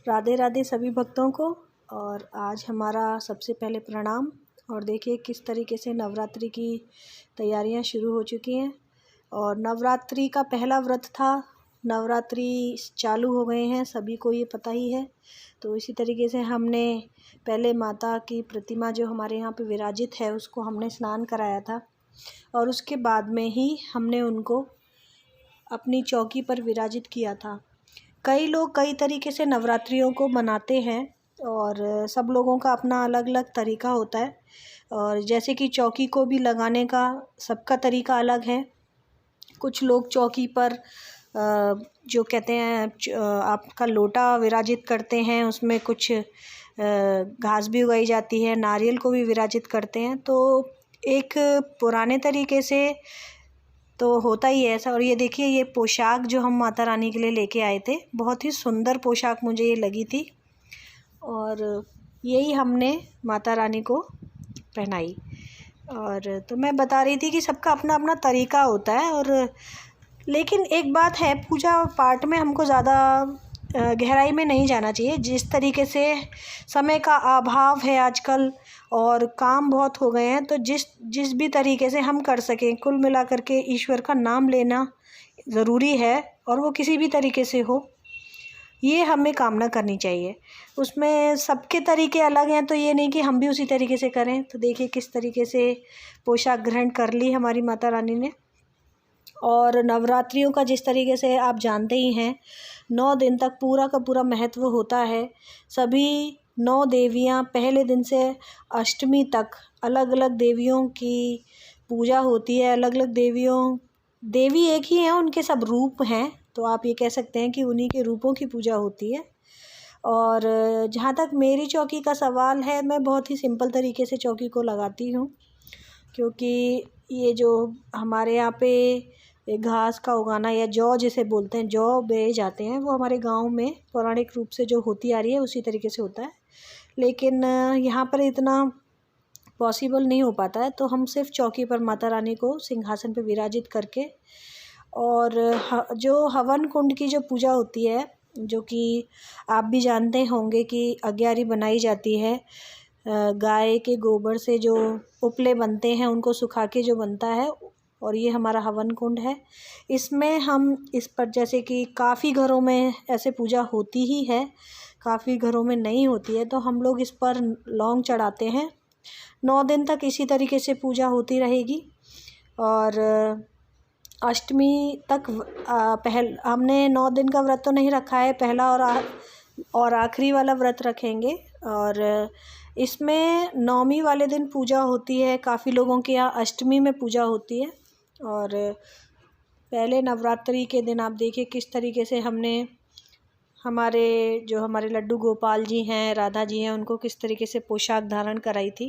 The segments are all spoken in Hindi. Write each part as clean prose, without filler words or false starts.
राधे राधे सभी भक्तों को। और आज हमारा सबसे पहले प्रणाम। और देखिए किस तरीके से नवरात्रि की तैयारियां शुरू हो चुकी हैं और नवरात्रि का पहला व्रत था। नवरात्रि चालू हो गए हैं, सभी को ये पता ही है। तो इसी तरीके से हमने पहले माता की प्रतिमा जो हमारे यहाँ पे विराजित है उसको हमने स्नान कराया था और उसके बाद में ही हमने उनको अपनी चौकी पर विराजित किया था। कई लोग कई तरीके से नवरात्रियों को मनाते हैं और सब लोगों का अपना अलग अलग तरीका होता है। और जैसे कि चौकी को भी लगाने का सबका तरीका अलग है। कुछ लोग चौकी पर जो कहते हैं आपका लोटा विराजित करते हैं, उसमें कुछ घास भी उगाई जाती है, नारियल को भी विराजित करते हैं। तो एक पुराने तरीके से तो होता ही है ऐसा। और ये देखिए ये पोशाक जो हम माता रानी के लिए लेके आए थे, बहुत ही सुंदर पोशाक मुझे ये लगी थी और यही हमने माता रानी को पहनाई। और तो मैं बता रही थी कि सबका अपना अपना तरीका होता है। और लेकिन एक बात है, पूजा पाठ में हमको ज़्यादा गहराई में नहीं जाना चाहिए। जिस तरीके से समय का अभाव है आजकल और काम बहुत हो गए हैं, तो जिस भी तरीके से हम कर सकें, कुल मिला करके ईश्वर का नाम लेना ज़रूरी है। और वो किसी भी तरीके से हो, ये हमें कामना करनी चाहिए। उसमें सबके तरीके अलग हैं, तो ये नहीं कि हम भी उसी तरीके से करें। तो देखिए किस तरीके से पोशाक ग्रहण कर ली हमारी माता रानी ने। और नवरात्रियों का जिस तरीके से आप जानते ही हैं, 9 दिन तक पूरा का पूरा महत्व होता है। सभी 9 देवियाँ पहले दिन से अष्टमी तक अलग अलग देवियों की पूजा होती है। अलग अलग देवी एक ही हैं, उनके सब रूप हैं, तो आप ये कह सकते हैं कि उन्हीं के रूपों की पूजा होती है। और जहाँ तक मेरी चौकी का सवाल है, मैं बहुत ही सिंपल तरीके से चौकी को लगाती हूँ, क्योंकि ये जो हमारे यहाँ पे घास का उगाना या जौ जिसे बोलते हैं, जौ बोए जाते हैं, वो हमारे गांव में पौराणिक रूप से जो होती आ रही है उसी तरीके से होता है। लेकिन यहाँ पर इतना पॉसिबल नहीं हो पाता है, तो हम सिर्फ चौकी पर माता रानी को सिंहासन पर विराजित करके और जो हवन कुंड की जो पूजा होती है, जो कि आप भी जानते होंगे कि अग्यारी बनाई जाती है। गाय के गोबर से जो उपले बनते हैं उनको सुखा के जो बनता है, और ये हमारा हवन कुंड है। इसमें हम इस पर, जैसे कि काफ़ी घरों में ऐसे पूजा होती ही है, काफ़ी घरों में नहीं होती है, तो हम लोग इस पर लौंग चढ़ाते हैं। 9 दिन तक इसी तरीके से पूजा होती रहेगी। और अष्टमी तक हमने 9 दिन का व्रत तो नहीं रखा है, पहला और आखिरी वाला व्रत रखेंगे। और इसमें 9वीं वाले दिन पूजा होती है, काफ़ी लोगों के यहाँ अष्टमी में पूजा होती है। और पहले नवरात्रि के दिन आप देखिए किस तरीके से हमने हमारे लड्डू गोपाल जी हैं, राधा जी हैं, उनको किस तरीके से पोशाक धारण कराई थी।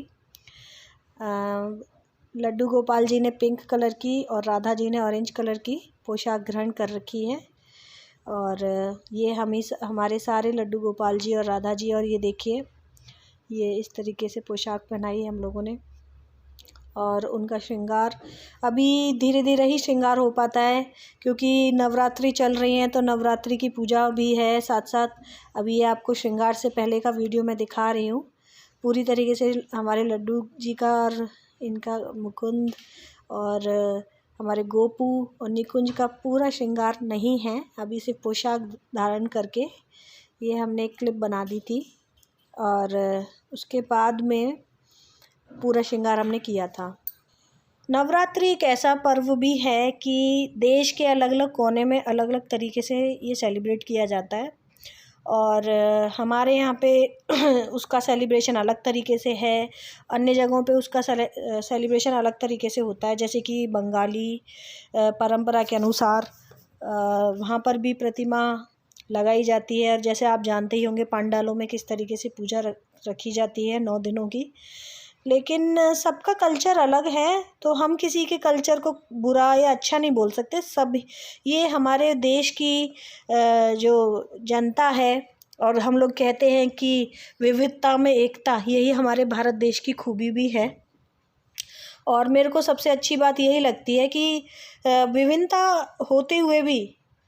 लड्डू गोपाल जी ने पिंक कलर की और राधा जी ने ऑरेंज कलर की पोशाक ग्रहण कर रखी है। और ये हमारे सारे लड्डू गोपाल जी और राधा जी, और ये देखिए ये इस तरीके से पोशाक पहनाई है हम लोगों ने। और उनका श्रृंगार अभी धीरे धीरे ही श्रृंगार हो पाता है, क्योंकि नवरात्रि चल रही हैं, तो नवरात्रि की पूजा भी है साथ साथ। अभी ये आपको श्रृंगार से पहले का वीडियो मैं दिखा रही हूँ। पूरी तरीके से हमारे लड्डू जी का और इनका मुकुंद और हमारे गोपू और निकुंज का पूरा श्रृंगार नहीं है, अभी सिर्फ पोशाक धारण करके ये हमने एक क्लिप बना दी थी। और उसके बाद में पूरा श्रृंगार हमने किया था। नवरात्रि एक ऐसा पर्व भी है कि देश के अलग अलग कोने में अलग अलग तरीके से ये सेलिब्रेट किया जाता है। और हमारे यहाँ पे उसका सेलिब्रेशन अलग तरीके से है, अन्य जगहों पे उसका सेलिब्रेशन अलग तरीके से होता है। जैसे कि बंगाली परंपरा के अनुसार वहाँ पर भी प्रतिमा लगाई जाती है। और जैसे आप जानते ही होंगे पंडालों में किस तरीके से पूजा रखी जाती है 9 दिनों की। लेकिन सबका कल्चर अलग है, तो हम किसी के कल्चर को बुरा या अच्छा नहीं बोल सकते। सब ये हमारे देश की जो जनता है, और हम लोग कहते हैं कि विविधता में एकता, यही हमारे भारत देश की खूबी भी है। और मेरे को सबसे अच्छी बात यही लगती है कि विभिन्नता होते हुए भी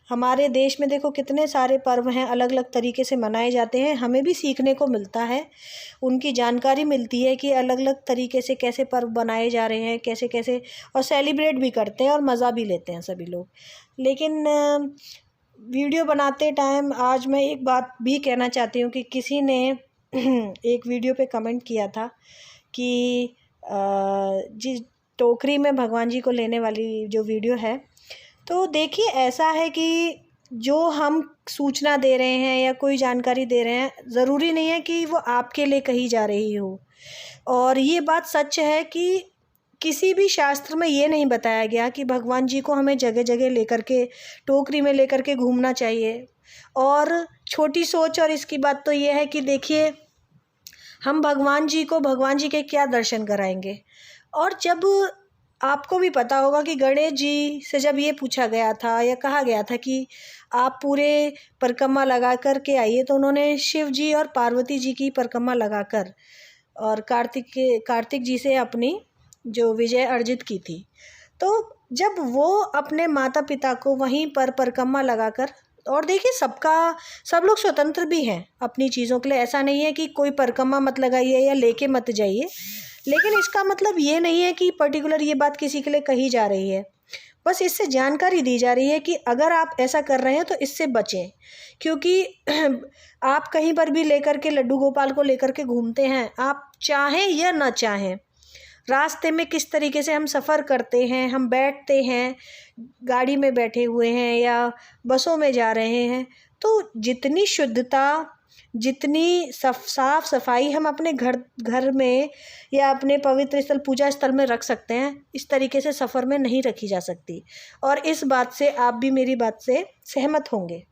हमारे देश में देखो कितने सारे पर्व हैं, अलग अलग तरीके से मनाए जाते हैं। हमें भी सीखने को मिलता है, उनकी जानकारी मिलती है कि अलग अलग तरीके से कैसे पर्व बनाए जा रहे हैं, कैसे कैसे, और सेलिब्रेट भी करते हैं और मज़ा भी लेते हैं सभी लोग। लेकिन वीडियो बनाते टाइम आज मैं एक बात भी कहना चाहती हूँ कि किसी ने एक वीडियो पे कमेंट किया था कि जिस टोकरी में भगवान जी को लेने वाली जो वीडियो है, तो देखिए ऐसा है कि जो हम सूचना दे रहे हैं या कोई जानकारी दे रहे हैं, ज़रूरी नहीं है कि वो आपके लिए कही जा रही हो। और ये बात सच है कि किसी भी शास्त्र में ये नहीं बताया गया कि भगवान जी को हमें जगह जगह लेकर के, टोकरी में लेकर के घूमना चाहिए। और छोटी सोच और इसकी बात तो ये है कि देखिए, हम भगवान जी को भगवान जी के क्या दर्शन कराएंगे। और जब आपको भी पता होगा कि गणेश जी से जब ये पूछा गया था या कहा गया था कि आप पूरे परिक्रमा लगा कर के आइए, तो उन्होंने शिव जी और पार्वती जी की परिक्रमा लगाकर और कार्तिक जी से अपनी जो विजय अर्जित की थी। तो जब वो अपने माता पिता को वहीं पर परिक्रमा लगाकर, और देखिए सब लोग स्वतंत्र भी हैं अपनी चीज़ों के लिए, ऐसा नहीं है कि कोई परिक्रमा मत लगाइए या लेके मत जाइए, लेकिन इसका मतलब ये नहीं है कि पर्टिकुलर ये बात किसी के लिए कही जा रही है। बस इससे जानकारी दी जा रही है कि अगर आप ऐसा कर रहे हैं तो इससे बचें, क्योंकि आप कहीं पर भी लेकर के लड्डू गोपाल को लेकर के घूमते हैं, आप चाहें या ना चाहें, रास्ते में किस तरीके से हम सफ़र करते हैं, हम बैठते हैं, गाड़ी में बैठे हुए हैं या बसों में जा रहे हैं, तो जितनी शुद्धता, जितनी साफ सफाई हम अपने घर में या अपने पवित्र स्थल, पूजा स्थल में रख सकते हैं, इस तरीके से सफ़र में नहीं रखी जा सकती। और इस बात से आप भी मेरी बात से सहमत होंगे।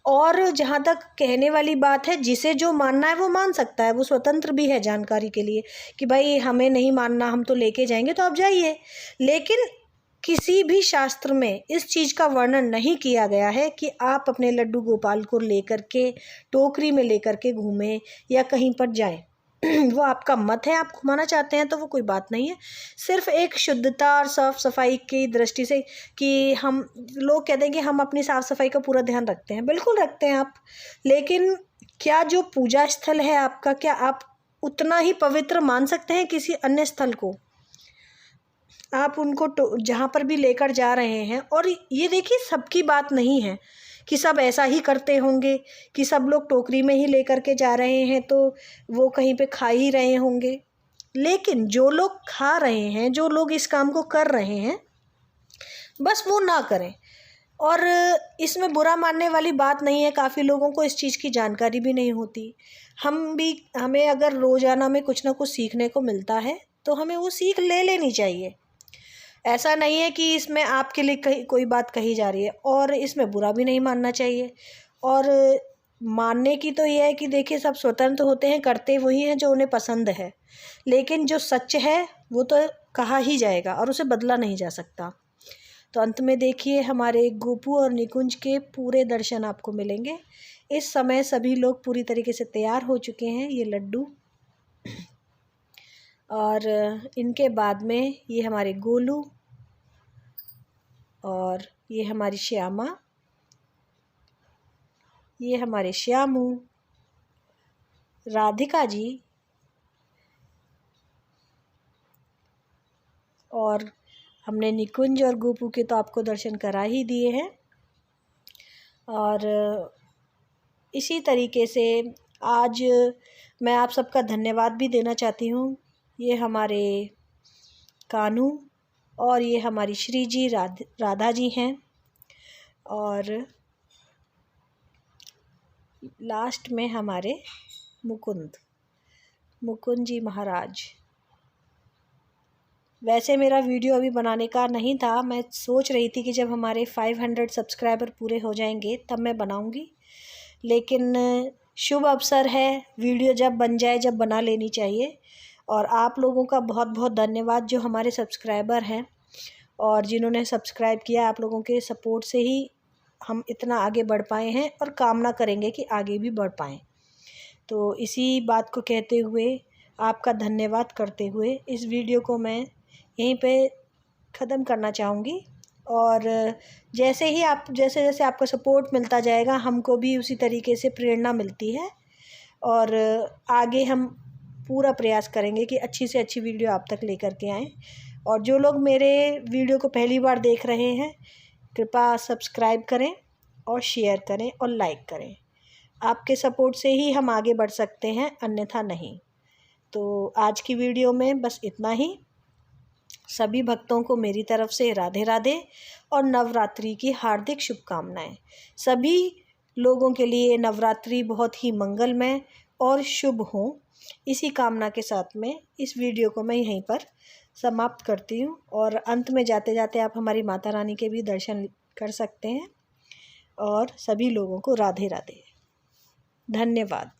और जहाँ तक कहने वाली बात है, जिसे जो मानना है वो मान सकता है, वो स्वतंत्र भी है जानकारी के लिए कि भाई हमें नहीं मानना, हम तो लेके जाएंगे, तो आप जाइए। लेकिन किसी भी शास्त्र में इस चीज़ का वर्णन नहीं किया गया है कि आप अपने लड्डू गोपाल को लेकर के टोकरी में लेकर के घूमें या कहीं पर जाएं। वो आपका मत है, आप घुमाना चाहते हैं तो वो कोई बात नहीं है। सिर्फ एक शुद्धता और साफ सफाई की दृष्टि से कि हम लोग कहते हैं कि हम अपनी साफ सफाई का पूरा ध्यान रखते हैं, बिल्कुल रखते हैं आप, लेकिन क्या जो पूजा स्थल है आपका, क्या आप उतना ही पवित्र मान सकते हैं किसी अन्य स्थल को? आप उनको जहाँ पर भी लेकर जा रहे हैं, और ये देखिए सबकी बात नहीं है कि सब ऐसा ही करते होंगे कि सब लोग टोकरी में ही लेकर के जा रहे हैं तो वो कहीं पे खा ही रहे होंगे। लेकिन जो लोग खा रहे हैं, जो लोग इस काम को कर रहे हैं, बस वो ना करें। और इसमें बुरा मानने वाली बात नहीं है, काफ़ी लोगों को इस चीज़ की जानकारी भी नहीं होती। हमें अगर रोज़ाना में कुछ ना कुछ सीखने को मिलता है तो हमें वो सीख ले लेनी चाहिए। ऐसा नहीं है कि इसमें आपके लिए कोई बात कही जा रही है, और इसमें बुरा भी नहीं मानना चाहिए। और मानने की तो ये है कि देखिए सब स्वतंत्र होते हैं, करते वही हैं जो उन्हें पसंद है, लेकिन जो सच है वो तो कहा ही जाएगा और उसे बदला नहीं जा सकता। तो अंत में देखिए, हमारे गोपू और निकुंज के पूरे दर्शन आपको मिलेंगे। इस समय सभी लोग पूरी तरीके से तैयार हो चुके हैं, ये लड्डू, और इनके बाद में ये हमारे गोलू और ये हमारी श्यामा, ये हमारे श्यामू, राधिका जी, और हमने निकुंज और गोपू के तो आपको दर्शन करा ही दिए हैं। और इसी तरीके से आज मैं आप सबका धन्यवाद भी देना चाहती हूँ। ये हमारे कान्हू और ये हमारी श्री जी राधा जी हैं, और लास्ट में हमारे मुकुंद जी महाराज। वैसे मेरा वीडियो अभी बनाने का नहीं था, मैं सोच रही थी कि जब हमारे 500 सब्सक्राइबर पूरे हो जाएंगे तब मैं बनाऊंगी, लेकिन शुभ अवसर है, वीडियो जब बन जाए, जब बना लेनी चाहिए। और आप लोगों का बहुत बहुत धन्यवाद जो हमारे सब्सक्राइबर हैं और जिन्होंने सब्सक्राइब किया। आप लोगों के सपोर्ट से ही हम इतना आगे बढ़ पाए हैं, और कामना करेंगे कि आगे भी बढ़ पाएँ। तो इसी बात को कहते हुए, आपका धन्यवाद करते हुए, इस वीडियो को मैं यहीं पे ख़त्म करना चाहूँगी। और जैसे जैसे आपका सपोर्ट मिलता जाएगा, हमको भी उसी तरीके से प्रेरणा मिलती है और आगे हम पूरा प्रयास करेंगे कि अच्छी से अच्छी वीडियो आप तक लेकर के आएँ। और जो लोग मेरे वीडियो को पहली बार देख रहे हैं, कृपया सब्सक्राइब करें और शेयर करें और लाइक करें। आपके सपोर्ट से ही हम आगे बढ़ सकते हैं, अन्यथा नहीं। तो आज की वीडियो में बस इतना ही। सभी भक्तों को मेरी तरफ से राधे राधे और नवरात्रि की हार्दिक शुभकामनाएं। सभी लोगों के लिए नवरात्रि बहुत ही मंगलमय और शुभ हो, इसी कामना के साथ में इस वीडियो को मैं यहीं पर समाप्त करती हूँ। और अंत में जाते जाते आप हमारी माता रानी के भी दर्शन कर सकते हैं। और सभी लोगों को राधे राधे, धन्यवाद।